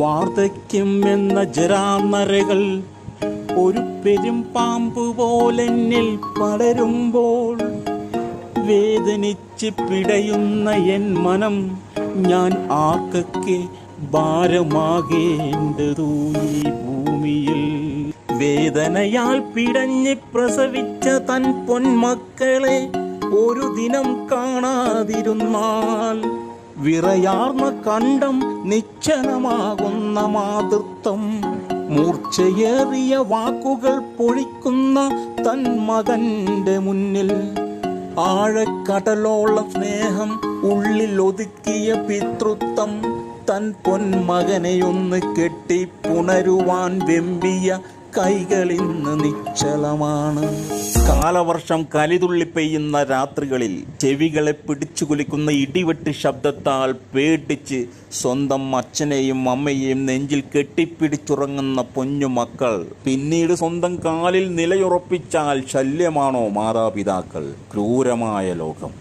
വാർദ്ധക്യം എന്ന ജരാനരകൾ ഒരു പെരും പാമ്പ് പോലെന്നിൽ പടരുമ്പോൾ വേദനിച്ച് പിടയുന്ന എൻ മനം ഞാൻ ആർക്കൊക്കെ ഭാരമാകേണ്ടതു ഈ ഭൂമിയിൽ. വേദനയാൽ പിടഞ്ഞ് പ്രസവിച്ച തൻ പൊന്മക്കളെ ഒരു ദിനം കാണാതിരുന്നാൽ വിറയാർന്ന കണ്ടം നിശ്ചലമാകുന്ന മാതൃത്വം, മൂർച്ചയേറിയ വാക്കുകൾ പൊഴിക്കുന്ന തൻ മകന്റെ മുന്നിൽ ആഴക്കടലോളം സ്നേഹം ഉള്ളിൽ ഒതുക്കിയ പിതൃത്വം, തൻ പൊന്മകനെയൊന്ന് കെട്ടി പുണരുവാൻ വെമ്പിയ കൈകളിന്ന് നിശ്ചലമാണ്. കാലവർഷം കലിതുള്ളി പെയ്യുന്ന രാത്രികളിൽ ചെവികളെ പിടിച്ചു കുലിക്കുന്ന ഇടിവെട്ട് ശബ്ദത്താൽ പേടിച്ച് സ്വന്തം അച്ഛനെയും അമ്മയെയും നെഞ്ചിൽ കെട്ടിപ്പിടിച്ചുറങ്ങുന്ന പൊന്നുമക്കൾ പിന്നീട് സ്വന്തം കാലിൽ നിലയുറപ്പിച്ചാൽ ശല്യമാണോ മാതാപിതാക്കൾ? ക്രൂരമായ ലോകം.